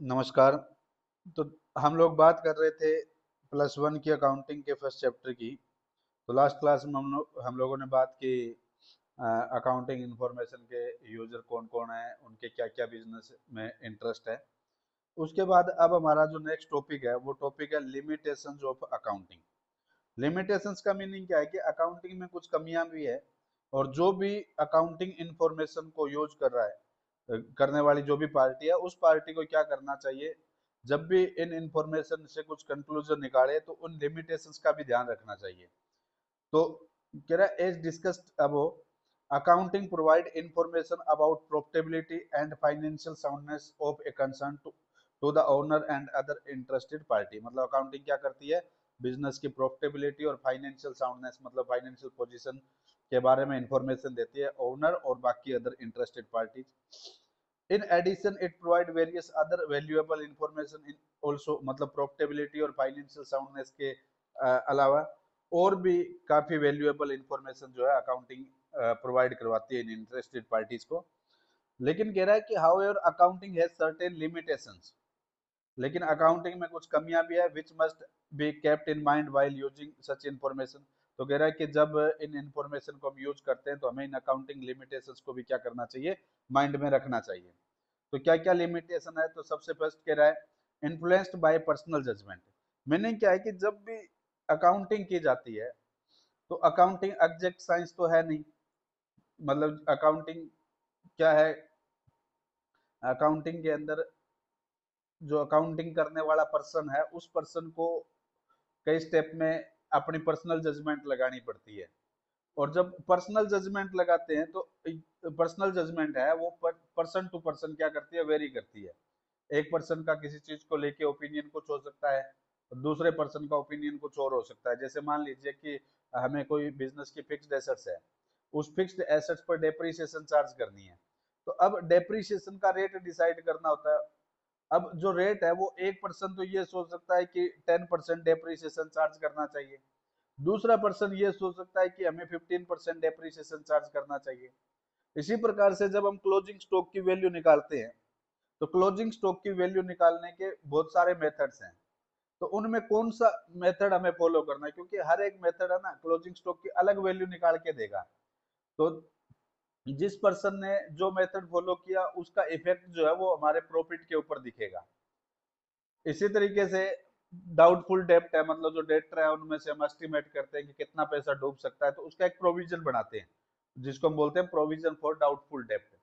नमस्कार। तो हम लोग बात कर रहे थे +1 की अकाउंटिंग के फर्स्ट चैप्टर की। तो लास्ट क्लास में हम लोगों ने बात की अकाउंटिंग इंफॉर्मेशन के यूजर कौन कौन है, उनके क्या क्या बिजनेस में इंटरेस्ट है। उसके बाद अब हमारा जो नेक्स्ट टॉपिक है वो टॉपिक है लिमिटेशंस ऑफ अकाउंटिंग। लिमिटेशंस का मीनिंग क्या है कि अकाउंटिंग में कुछ कमियां भी है, और जो भी अकाउंटिंग इंफॉर्मेशन को यूज कर रहा है, करने वाली जो भी पार्टी है, उस पार्टी को क्या करना चाहिए, जब भी इन इंफॉर्मेशन से कुछ कंक्लूजन निकाले तो उन लिमिटेशंस का भी ध्यान रखना चाहिए। तो कह रहा है, as discussed above, accounting provide information about profitability and financial soundness of a concern to the owner and other interested party. मतलब अकाउंटिंग क्या करती है, बिजनेस की प्रॉफिटेबिलिटी और फाइनेंशियल साउंडनेस मतलब फाइनेंशियल पोजीशन के बारे में इंफॉर्मेशन देती है ओनर और बाकी other interested parties. In addition it provide various other valuable information in also, मतलब प्रॉफिटेबिलिटी और फाइनेंशियल साउंडनेस के अलावा और भी काफी वैल्यूएबल इंफॉर्मेशन जो है अकाउंटिंग प्रोवाइड करवाती है इन इंटरेस्टेड पार्टीज को। लेकिन कह रहा है कि how ever accounting has certain limitations, लेकिन अकाउंटिंग में कुछ कमियां भी है which must be kept in mind while using such information. तो कह रहा है कि जब इन इंफॉर्मेशन को हम यूज करते हैं तो हमें इन अकाउंटिंग लिमिटेशंस को भी क्या करना चाहिए, माइंड में रखना चाहिए। तो क्या क्या लिमिटेशन है, तो सबसे फर्स्ट कह रहा है influenced by personal judgement. Meaning क्या है कि जब भी अकाउंटिंग की जाती है तो अकाउंटिंग एग्जैक्ट साइंस तो है नहीं। मतलब अकाउंटिंग क्या है, अकाउंटिंग के अंदर जो अकाउंटिंग करने वाला पर्सन है उस पर्सन को कई स्टेप में अपनी पर्सनल जजमेंट लगानी पड़ती है। और जब पर्सनल जजमेंट लगाते हैं तो पर्सनल जजमेंट है वो पर्सन टू पर्सन क्या करती है, वेरी करती है। एक पर्सन का किसी चीज को लेके ओपिनियन कुछ हो सकता है, और दूसरे पर्सन का ओपिनियन कुछ और हो सकता है। जैसे मान लीजिए कि हमें कोई बिजनेस की फिक्स्ड एसेट्स है, उस फिक्स्ड एसेट्स पर डेप्रिसिएशन चार्ज करनी है। तो अब डेप्रिसिएशन का रेट डिसाइड करना होता है। अब जो रेट है वो एक पर्सन तो ये सोच सकता है कि 10% डेप्रिसिएशन चार्ज करना चाहिए, दूसरा पर्सन ये सोच सकता है कि हमें 15% डेप्रिसिएशन चार्ज करना चाहिए। इसी प्रकार से जब हम क्लोजिंग स्टॉक की वैल्यू निकालते हैं तो क्लोजिंग स्टॉक की वैल्यू निकालने के बहुत सारे मेथड्स हैं। तो उनमें कौन सा मेथड हमें फॉलो करना है, क्योंकि हर एक मेथड है ना क्लोजिंग स्टॉक की अलग वैल्यू निकाल के देगा। तो जिस पर्सन ने जो मेथड फॉलो किया उसका इफेक्ट जो है वो हमारे प्रॉफिट के ऊपर दिखेगा। इसी तरीके से डाउटफुल डेप्ट है, मतलब जो डेटर है उनमें से हम एस्टिमेट करते हैं कि कितना पैसा डूब सकता है, तो उसका एक प्रोविजन बनाते हैं जिसको हम बोलते हैं प्रोविजन फॉर डाउटफुल डेप्ट।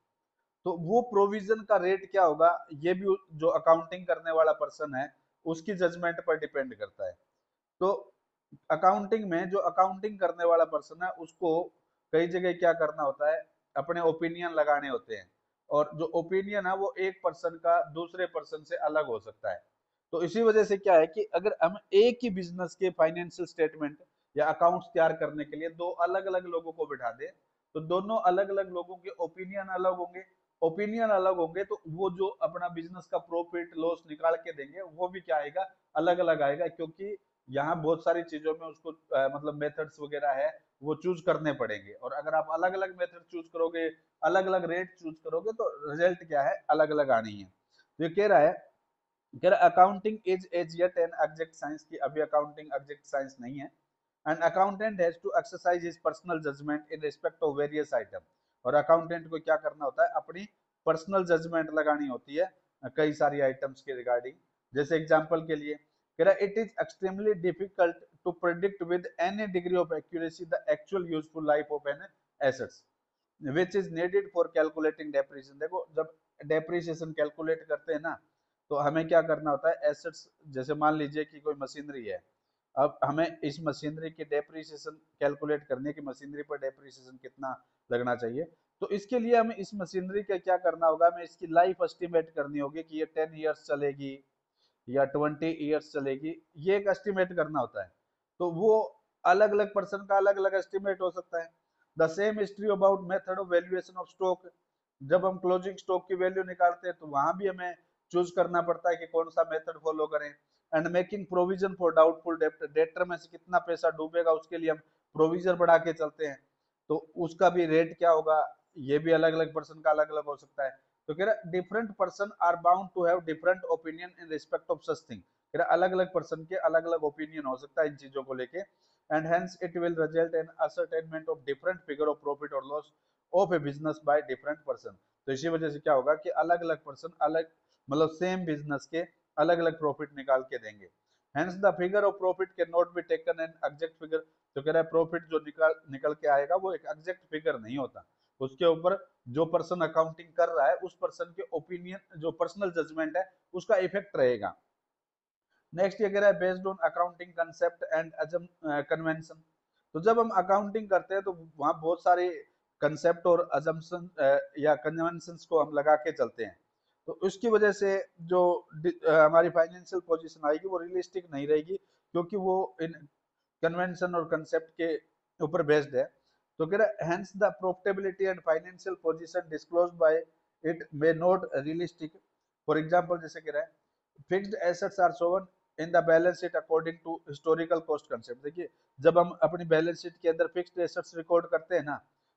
तो वो प्रोविजन का रेट क्या होगा, ये भी जो अकाउंटिंग करने वाला पर्सन है उसकी जजमेंट पर डिपेंड करता है। तो अकाउंटिंग में जो अकाउंटिंग करने वाला पर्सन है उसको कई जगह क्या करना होता है, अपने ओपिनियन लगाने होते हैं। और जो ओपिनियन है वो एक पर्सन का दूसरे पर्सन से अलग हो सकता है। तो इसी वजह से क्या है कि अगर हम एक ही बिजनेस के फाइनेंशियल स्टेटमेंट या अकाउंट्स तैयार करने के लिए दो अलग अलग लोगों को बिठा दें, तो दोनों अलग अलग लोगों के ओपिनियन अलग होंगे। ओपिनियन अलग होंगे तो वो जो अपना बिजनेस का प्रॉफिट लॉस निकाल के देंगे वो भी क्या आएगा, अलग अलग आएगा। क्योंकि यहाँ बहुत सारी चीजों में उसको मतलब मेथड्स वगैरह है वो चूज करने पड़ेंगे, और अगर आप अलग अलग मेथड चूज करोगे, अलग अलग रेट चूज करोगे, तो रिजल्ट क्या है, अलग अलग आनी है। तो ये कह रहा है accounting is as yet an exact science, की अभी अकाउंटिंग एग्जैक्ट साइंस नहीं है। And accountant has to exercise his personal judgement in respect of various item. और अकाउंटेंट को क्या करना होता है, अपनी पर्सनल जजमेंट लगानी होती है कई सारी आइटम्स के रिगार्डिंग। जैसे एग्जांपल के लिए कह रहा है it is extremely difficult to predict with any degree of accuracy the actual useful life of an assets which is needed for calculating depreciation. देखो जब डेप्रिसिएशन कैलकुलेट करते हैं ना, तो हमें क्या करना होता है, एसेट्स जैसे मान लीजिए कि कोई मशीनरी है, अब हमें इस मशीनरी की डेप्रिसिएशन कैलकुलेट करनी है कि मशीनरी पर डेप्रिसिएशन कितना लगना चाहिए। तो इसके लिए हमें इस मशीनरी का क्या करना होगा, हमें इसकी लाइफ एस्टिमेट करनी होगी कि ये 10 ईयर्स चलेगी या 20 ईयर्स चलेगी, ये एक एस्टिमेट करना होता है। तो वो अलग अलग पर्सन का अलग अलग एस्टिमेट हो सकता है। The same history about method of valuation of stock. जब हम क्लोजिंग स्टॉक की वैल्यू निकालते हैं तो वहां भी हमें चूज करना पड़ता है कि कौन सा मेथड फॉलो करें। And making provision for doubtful डेप्ट, डेटर में से कितना पैसा डूबेगा उसके लिए हम प्रोविजन बढ़ा के चलते हैं, तो उसका भी रेट क्या होगा, ये भी अलग अलग पर्सन का अलग अलग हो सकता है। तो कह रहा different person are bound to have different opinion in respect of such thing. कह रहा अलग अलग पर्सन के अलग अलग ओपिनियन हो सकता है इन चीजों को लेके, and hence it will result in ascertainment of different figure of profit और loss of a business by different person. तो इसी वजह से क्या होगा कि अलग अलग पर्सन अलग मतलब सेम बिजनेस के अलग अलग प्रॉफिट निकाल के देंगे। Hence the figure of profit can not be taken an exact figure. तो कह रहा है प्रॉफिट जो निकल के आएगा वो एक एग्जैक्ट फिगर नहीं होता, उसके ऊपर जो पर्सन अकाउंटिंग कर रहा है उस पर्सन के ओपिनियन जो पर्सनल जजमेंट है उसका इफेक्ट रहेगा। नेक्स्ट ये कह रहा है based on accounting concept and convention. तो जब हम अकाउंटिंग करते हैं तो वहां बहुत सारे कंसेप्ट और अजम्पशन या कन्वेंशंस को हम लगा के चलते हैं, तो उसकी वजह से जो हमारी फाइनेंशियल पोजीशन आएगी वो रियलिस्टिक नहीं रहेगी, क्योंकि वो इन कन्वेंशन और कंसेप्ट के ऊपर बेस्ड है। तो कह रहा है hence the profitability and financial position disclosed by it may not realistic. For example जैसे कह रहा है fixed assets are shown in the balance sheet according to historical cost concept. देखिए जब हम अपनी बैलेंस शीट के अंदर फिक्स्ड एसेट्स रिकॉर्ड करते हैं ना,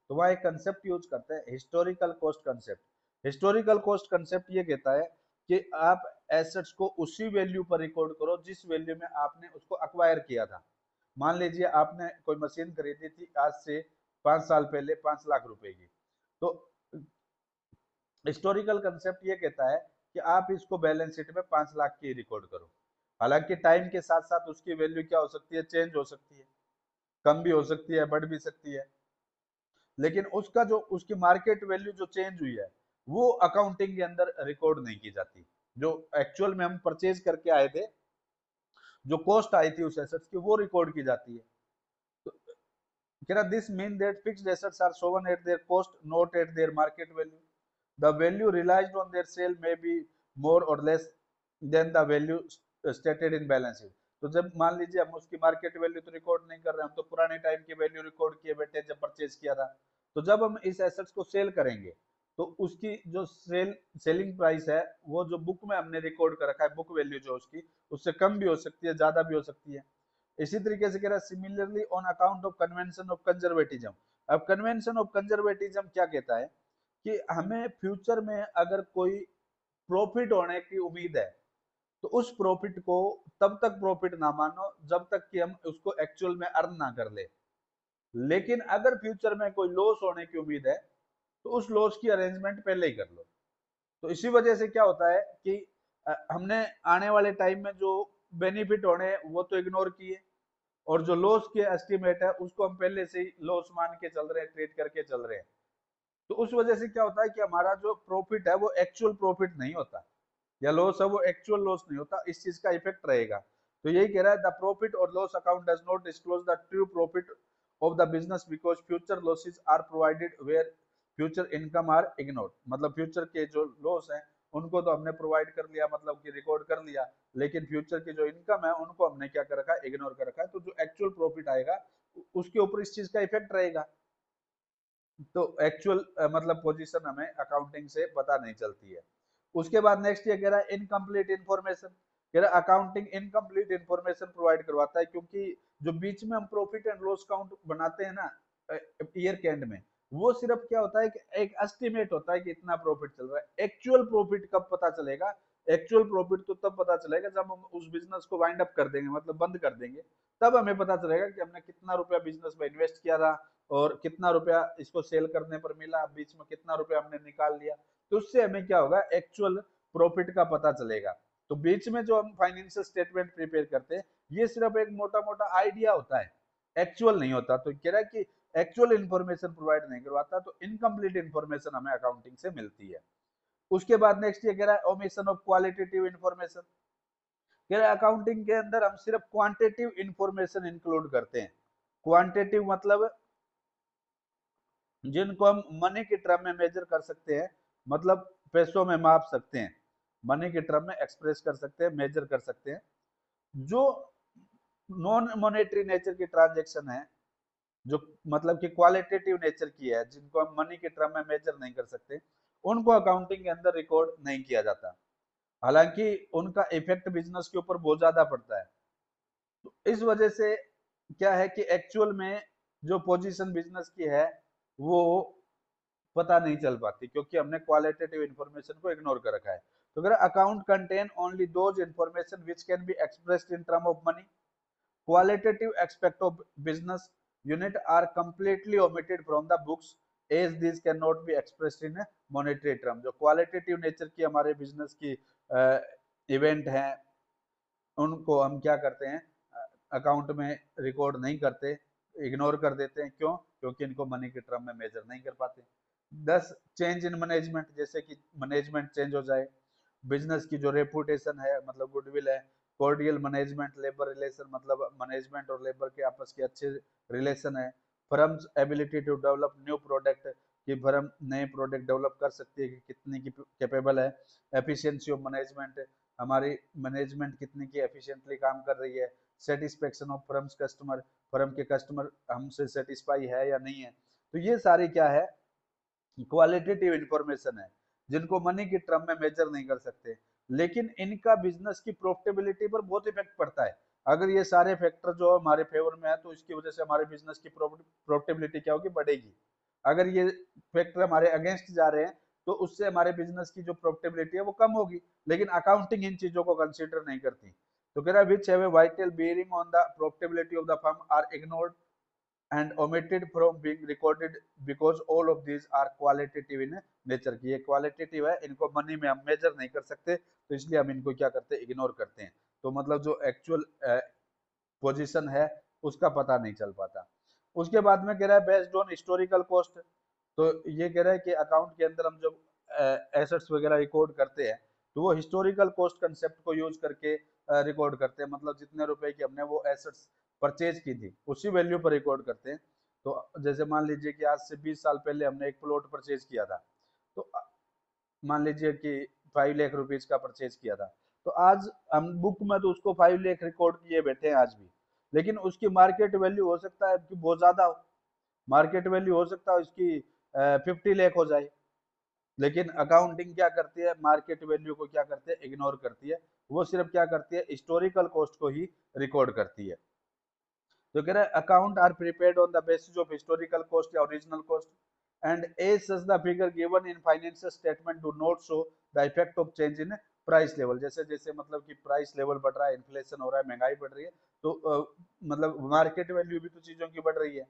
तो वहाँ एक कंसेप्ट यूज करते हैं historical cost concept. Historical cost concept ये कहता है कि आप एसेट्स को उसी वैल्यू पर रिकॉर्ड करो जिस वैल्यू में आपने उसको अक्वायर किया था। मान लीजिए आपने कोई मशीन खरीदी थी आज से 5 साल पहले 5 लाख रुपए की, तो हिस्टोरिकल कंसेप्ट ये कहता है कि आप इसको बैलेंस शीट में 5 लाख की रिकॉर्ड करो। हालांकि टाइम के साथ साथ उसकी वैल्यू क्या हो सकती है, चेंज हो सकती है, कम भी हो सकती है, बढ़ भी सकती है, लेकिन उसका जो उसकी मार्केट वैल्यू जो चेंज हुई है वो अकाउंटिंग के अंदर रिकॉर्ड नहीं की जाती। जो एक्चुअल में हम परचेज करके आए थे, जो कॉस्ट आई थी उस एसेट्स की, वो रिकॉर्ड की जाती है। तो कह रहा this mean that fixed assets are shown at their cost not at their market value. The value realised on their sale may be more or less than the value stated in balance sheet. तो जब मान लीजिए हम उसकी market value तो record नहीं कर रहे, हम तो पुराने टाइम की वैल्यू रिकॉर्ड किए बैठे जब परचेज किया था। तो जब हम इस एसेट्स को सेल करेंगे तो उसकी जो सेलिंग प्राइस है वो जो बुक में हमने रिकॉर्ड कर रखा है, बुक वैल्यू जो उसकी, उससे कम भी हो सकती है, ज्यादा भी हो सकती है। इसी तरीके से कह रहा है similarly on account of convention of conservatism. अब कन्वेंशन ऑफ कंजर्वेटिज्म क्या कहता है कि हमें फ्यूचर में अगर कोई प्रॉफिट होने की उम्मीद है तो उस प्रॉफिट को तब तक प्रॉफिट ना मानो जब तक कि हम उसको एक्चुअल में अर्न ना कर ले। लेकिन अगर फ्यूचर में कोई लॉस होने की उम्मीद है तो उस लॉस की अरेंजमेंट पहले ही कर लो। तो इसी वजह से क्या होता है कि हमने आने वाले टाइम में जो बेनिफिट होने वो तो इग्नोर किए, और जो लॉस के एस्टिमेट है उसको हम पहले से ही लॉस मान के चल रहे हैं, ट्रेड करके चल रहे हैं। तो उस वजह से क्या होता है कि हमारा जो प्रॉफिट है वो एक्चुअल प्रॉफिट नहीं होता, या लॉस है वो एक्चुअल लॉस नहीं होता, इस चीज का इफेक्ट रहेगा। तो यही कह रहा है द प्रॉफिट और loss account does not disclose the true profit of the business because future losses are provided where future income are ignored. मतलब फ्यूचर के जो लॉस है उनको तो हमने प्रोवाइड कर लिया, मतलब कि रिकॉर्ड कर लिया, लेकिन फ्यूचर की जो इनकम है उनको हमने क्या कर रखा है, इग्नोर कर रखा है। तो जो एक्चुअल प्रॉफिट आएगा उसके ऊपर इस चीज का इफेक्ट रहेगा। तो एक्चुअल मतलब पोजीशन हमें अकाउंटिंग से पता नहीं चलती है। उसके बाद नेक्स्ट ये कह रहा है इनकम्प्लीट इन्फॉर्मेशन। कह रहा है अकाउंटिंग इनकम्प्लीट इन्फॉर्मेशन प्रोवाइड करवाता है, क्योंकि जो बीच में हम प्रॉफिट एंड लॉस काउंट बनाते हैं ना ईयर के एंड में, वो सिर्फ क्या होता है कि एक एस्टिमेट होता है कि इतना प्रॉफिट चल रहा है। एक्चुअल प्रॉफिट कब पता चलेगा, एक्चुअल प्रॉफिट तो तब पता चलेगा जब हम उस बिजनेस को वाइंड अप कर देंगे, मतलब बंद कर देंगे, तब हमें पता चलेगा कि हमने कितना रुपया बिजनेस में इन्वेस्ट किया था और कितना रुपया इसको सेल करने पर मिला, बीच में कितना रुपया हमने निकाल लिया। तो उससे हमें क्या होगा, एक्चुअल प्रॉफिट का पता चलेगा। तो बीच में जो हम फाइनेंशियल स्टेटमेंट प्रिपेयर करते हैं ये सिर्फ एक मोटा मोटा आइडिया होता है, एक्चुअल नहीं होता। तो कह रहा है कि एक्चुअल इन्फॉर्मेशन प्रोवाइड नहीं करवाता, तो इनकम्प्लीट इन्फॉर्मेशन हमें अकाउंटिंग से मिलती है। उसके बाद नेक्स्ट ये कह रहा है ओमिशन ऑफ क्वालिटेटिव इन्फॉर्मेशन। कह रहा है अकाउंटिंग के अंदर हम सिर्फ क्वांटिटेटिव इन्फॉर्मेशन इंक्लूड करते हैं। क्वांटिटेटिव मतलब जिनको हम मनी के टर्म में मेजर कर सकते हैं, मतलब पैसों में माप सकते हैं, मनी के टर्म में एक्सप्रेस कर सकते हैं, मेजर कर सकते हैं। जो नॉन मॉनेटरी नेचर की ट्रांजेक्शन है, जो मतलब कि क्वालिटेटिव नेचर की है, जिनको हम मनी के टर्म में मेजर नहीं कर सकते, उनको अकाउंटिंग के अंदर रिकॉर्ड नहीं किया जाता। हालांकि उनका इफेक्ट बिजनेस के ऊपर बहुत ज्यादा पड़ता है। तो इस वजह से क्या है कि एक्चुअल में जो पोजीशन बिजनेस की है वो पता नहीं चल पाती, क्योंकि हमने क्वालिटेटिव इंफॉर्मेशन को इग्नोर कर रखा है। तो अगर account contain only those information which can be expressed in term of money, qualitative aspect of business unit are completely omitted from the books as these cannot be expressed in a monetary term। जो qualitative nature की हमारे business की event हैं, उनको हम क्या करते हैं, अकाउंट में रिकॉर्ड नहीं करते, इग्नोर कर देते हैं। क्यों? क्योंकि इनको मनी के टर्म में मेजर नहीं कर पाते। 10 चेंज इन मैनेजमेंट, जैसे कि मैनेजमेंट चेंज हो जाए, बिजनेस की जो रेपुटेशन है मतलब गुडविल है, कॉर्डियल मैनेजमेंट, लेबर रिलेशन मतलब मैनेजमेंट और लेबर के आपस के अच्छे रिलेशन है, firm's ability to develop new product, कि फर्म नए प्रोडक्ट डेवलप कर सकती है कि कितनी की कैपेबल है, एफिशिएंसी ऑफ मैनेजमेंट, हमारी मैनेजमेंट कितनी की एफिशिएंटली काम कर रही है, satisfaction of firm's customer, firm के कस्टमर हमसे सेटिस्फाई है या नहीं है। तो ये सारी क्या है, क्वालिटेटिव इंफॉर्मेशन है, जिनको मनी की टर्म में मेजर नहीं कर सकते, लेकिन इनका बिजनेस की प्रॉफिटेबिलिटी पर बहुत इफेक्ट पड़ता है। अगर ये सारे फैक्टर जो हमारे फेवर में है तो इसकी वजह से हमारे बिजनेस की प्रॉफिटेबिलिटी क्या होगी, बढ़ेगी। अगर ये फैक्टर हमारे अगेंस्ट जा रहे हैं तो उससे हमारे बिजनेस की जो प्रॉफिटेबिलिटी है वो कम होगी, लेकिन अकाउंटिंग इन चीजों को कंसीडर नहीं करती। तो कह रहा है which have a vital bearing on the profitability of the firm are ignored and omitted from being recorded because all of these are qualitative in nature। की ये क्वालिटेटिव है, इनको मनी में हम मेजर नहीं कर सकते, तो इसलिए हम इनको क्या करते हैं, इग्नोर करते हैं। तो मतलब जो एक्चुअल पोजीशन है उसका पता नहीं चल पाता। उसके बाद में कह रहा है बेस्ड ऑन हिस्टोरिकल कॉस्ट। तो ये कह रहा है कि अकाउंट के अंदर हम जब एसेट्स वगैरह रिकॉर्ड करते हैं तो वो हिस्टोरिकल कॉस्ट कंसेप्ट को यूज करके रिकॉर्ड करते हैं, मतलब जितने रुपए की हमने वो एसेट्स परचेज की थी उसी वैल्यू पर रिकॉर्ड करते हैं। तो जैसे मान लीजिए कि आज से 20 साल पहले हमने एक प्लॉट परचेज किया था, तो मान लीजिए कि 5 लाख रुपीज का परचेज किया था, तो आज हम बुक में तो उसको 5 लाख रिकॉर्ड किए बैठे हैं आज भी, लेकिन उसकी मार्केट वैल्यू हो सकता है कि बहुत ज्यादा हो, मार्केट वैल्यू हो सकता है उसकी 50 लाख हो जाए, लेकिन अकाउंटिंग क्या करती है, मार्केट वैल्यू को क्या करती है, इग्नोर करती है। वो सिर्फ क्या करती है, हिस्टोरिकल कॉस्ट को ही रिकॉर्ड करती है। तो कह रहा है account are prepared on the basis of historical cost या original cost and as such the figure given in financial statement do not show the effect of change in price level. जैसे जैसे मतलब कि प्राइस लेवल बढ़ रहा है, inflation हो रहा है, महंगाई बढ़ रही है, तो मतलब मार्केट वैल्यू भी तो चीजों की बढ़ रही है।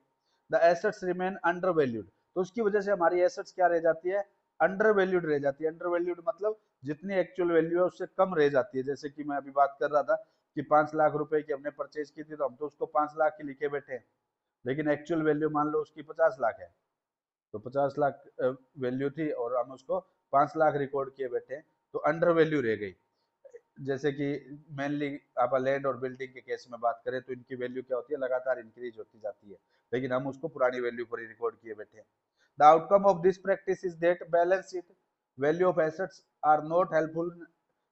The assets remain under valued, तो उसकी वजह से हमारी एसेट्स क्या रह जाती है, अंडर वैल्यूड रह जाती है। अंडर वैल्यूड मतलब जितनी एक्चुअल वैल्यू है उससे कम रह जाती है। जैसे कि मैं अभी बात कर रहा था कि 5 लाख रुपए की हमने परचेज की थी, तो हम तो उसको 5 लाख की लिखे बैठे हैं, लेकिन एक्चुअल वैल्यू मान लो उसकी 50 लाख है, तो 50 लाख वैल्यू थी और हम उसको 5 लाख रिकॉर्ड किए बैठे हैं, तो अंडर वैल्यू रह गई। जैसे कि मेनली आप लैंड और बिल्डिंग के केस में बात करें तो इनकी वैल्यू क्या होती है, लगातार इंक्रीज होती जाती है, लेकिन हम उसको पुरानी वैल्यू पर ही रिकॉर्ड किए बैठे हैं। The outcome of this practice is that balance sheet value of assets are not helpful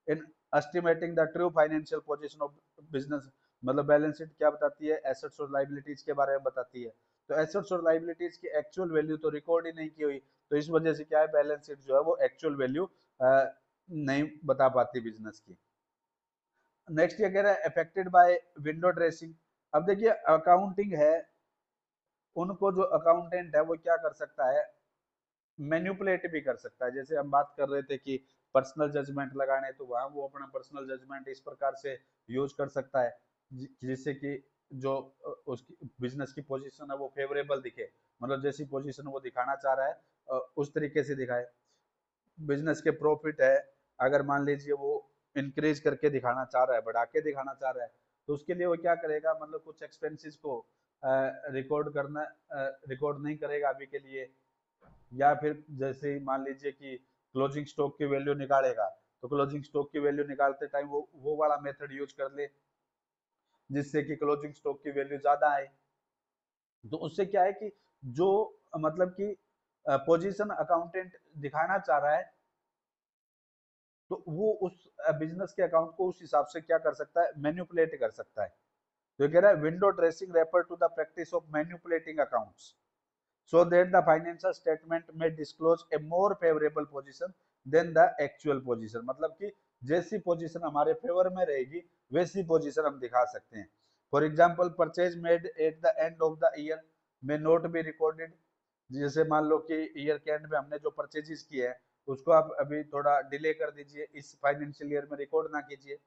in estimating the true financial position of business. मतलब बैलेंस शीट क्या बताती है, एसेट्स और लाइबिलिटीज के बारे में बताती है, तो एसेट्स और लाइबिलिटीज की एक्चुअल वैल्यू तो रिकॉर्ड ही नहीं की हुई, तो इस वजह से क्या है, बैलेंस शीट जो है वो एक्चुअल वैल्यू नहीं बता पाती बिजनेस की। नेक्स्ट ये कह रहा है अफेक्टेड बाय विंडो ड्रेसिंग। अब देखिए अकाउंटिंग है, उनको जो अकाउंटेंट है वो क्या कर सकता है, मैन्युपुलेट भी कर सकता है। जैसे हम बात कर रहे थे कि पर्सनल जजमेंट लगाने, तो वहां वो अपना पर्सनल जजमेंट इस प्रकार से यूज कर सकता है जिससे कि जो उसकी बिजनेस की पोजीशन है वो फेवरेबल दिखे, मतलब जैसी पोजीशन वो दिखाना चाह रहा है उस तरीके से दिखाए। बिजनेस के प्रॉफिट है, अगर मान लीजिए वो इंक्रीज करके दिखाना चाह रहा है, बढ़ा के दिखाना चाह रहा है, तो उसके लिए वो क्या करेगा, मतलब कुछ एक्सपेंसेस को रिकॉर्ड करना, रिकॉर्ड नहीं करेगा अभी के लिए, या फिर जैसे ही मान लीजिए कि क्लोजिंग स्टॉक की वैल्यू निकालेगा, तो क्लोजिंग स्टॉक की वैल्यू निकालते टाइम वो वाला मेथड यूज कर ले जिससे कि क्लोजिंग स्टॉक की वैल्यू ज्यादा आए। तो उससे क्या है कि जो मतलब कि पोजीशन अकाउंटेंट दिखाना चाह रहा है, तो वो उस बिजनेस के अकाउंट को उस हिसाब से क्या कर सकता है, मैन्युपुलेट कर सकता है। तो ये कह रहा है window dressing refer to the practice of manipulating accounts so that the financial statement may disclose a more favorable position than the actual position। मतलब कि जैसी पोजीशन हमारे फेवर में रहेगी वैसी पोजीशन हम दिखा सकते हैं। For example purchase made at the end of the year may not be recorded जैसे मान लो कि ईयर के एंड में हमने जो परचेजेस किए हैं उसको आप अभी थोड़ा डिले कर दीजिए, इस फाइनेंशियल ईयर में रिकॉर्ड ना कीजिए।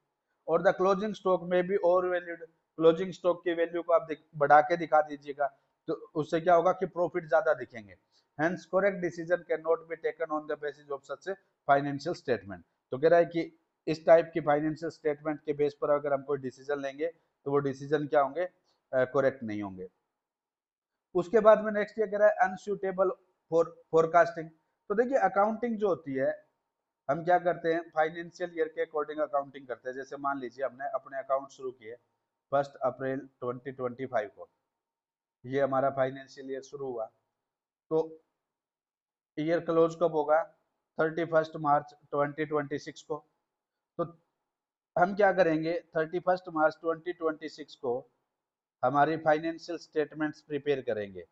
और द क्लोजिंग स्टॉक में भी ओवर वैल्यूड, क्लोजिंग स्टॉक की वैल्यू को आप बढ़ा के दिखा दीजिएगा, तो उससे क्या होगा कि प्रॉफिट ज्यादा दिखेंगे। Hence correct decision can not be taken on the basis of such financial statement. तो कह रहा है कि इस टाइप की फाइनेंशियल स्टेटमेंट के बेस पर अगर हम कोई डिसीजन लेंगे तो वो डिसीजन क्या होंगे, करेक्ट नहीं होंगे। उसके बाद में नेक्स्ट ये कह रहा है अनसूटेबल फॉर फोरकास्टिंग। तो देखिए अकाउंटिंग जो होती है, हम क्या करते हैं फाइनेंशियल ईयर के अकॉर्डिंग अकाउंटिंग करते हैं। जैसे मान लीजिए हमने अपने अकाउंट शुरू किए 1 अप्रैल 2025 को, ये हमारा फाइनेंशियल ईयर शुरू हुआ, तो ईयर क्लोज कब होगा, 31 मार्च 2026 को। तो हम क्या करेंगे 31 मार्च 2026 को हमारी फाइनेंशियल स्टेटमेंट्स प्रिपेयर करेंगे।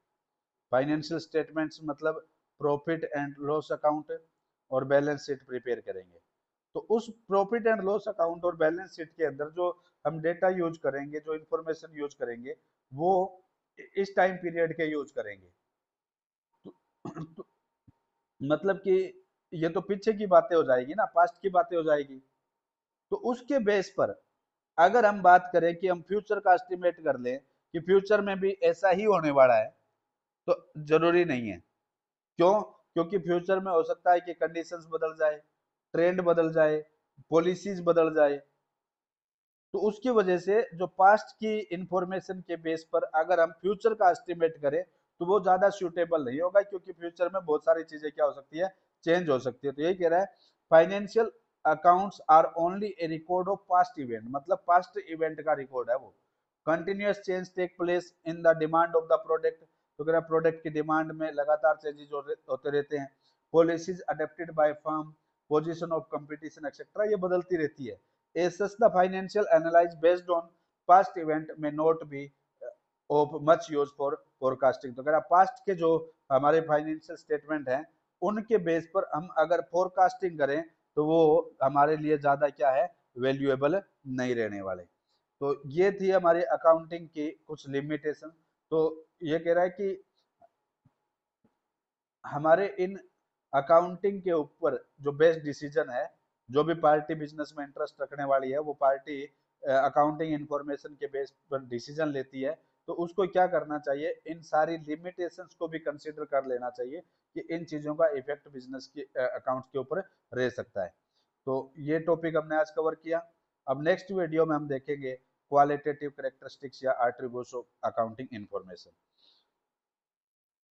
फाइनेंशियल स्टेटमेंट्स मतलब प्रॉफिट एंड लॉस अकाउंट और बैलेंस शीट प्रिपेयर करेंगे। तो उस प्रॉफिट एंड लॉस अकाउंट और बैलेंस शीट के अंदर जो हम डेटा यूज करेंगे, जो इंफॉर्मेशन यूज करेंगे, वो इस टाइम पीरियड के यूज करेंगे। तो मतलब कि ये तो पीछे की बातें हो जाएगी ना, पास्ट की बातें हो जाएगी। तो उसके बेस पर अगर हम बात करें कि हम फ्यूचर का एस्टिमेट कर लें कि फ्यूचर में भी ऐसा ही होने वाला है, तो जरूरी नहीं है। क्यों? क्योंकि फ्यूचर में हो सकता है कि कंडीशंस बदल जाए, ट्रेंड बदल जाए, पॉलिसीज बदल जाए। तो उसकी वजह से जो पास्ट की इंफॉर्मेशन के बेस पर अगर हम फ्यूचर का एस्टिमेट करें तो वो ज्यादा सूटेबल नहीं होगा, क्योंकि फ्यूचर में बहुत सारी चीजें क्या हो सकती है, चेंज हो सकती है। तो यही कह रहा है financial accounts are only a record of past event, मतलब पास्ट इवेंट का रिकॉर्ड है वो। Continuous change take place in the demand of the product, तो कह रहा है प्रोडक्ट की डिमांड में लगातार चेंजेस होते रहते हैं। Policies adapted by firm, position of competition etcetera, ये बदलती रहती है। As such, the financial analysis based on past event may not be of much use for forecasting। तो अगर पास्ट के जो हमारे फाइनेंशियल स्टेटमेंट हैं उनके बेस पर हम अगर फोरकास्टिंग करें तो वो हमारे लिए ज्यादा क्या है, वैल्यूएबल नहीं रहने वाले। तो ये थी हमारी अकाउंटिंग की कुछ लिमिटेशन। तो ये कह रहा है कि हमारे इन अकाउंटिंग के ऊपर जो बेस्ट डिसीजन है, जो भी पार्टी बिजनेस में इंटरेस्ट रखने वाली है वो पार्टी अकाउंटिंग इंफॉर्मेशन के बेस पर डिसीजन लेती है, तो उसको क्या करना चाहिए, इन सारी लिमिटेशंस को भी कंसिडर कर लेना चाहिए कि इन चीजों का इफेक्ट बिजनेस के अकाउंट के ऊपर रह सकता है। तो ये टॉपिक हमने आज कवर किया। अब नेक्स्ट वीडियो में हम देखेंगे क्वालिटेटिव कैरेक्टरिस्टिक्स या एट्रीब्यूट्स ऑफ अकाउंटिंग इंफॉर्मेशन।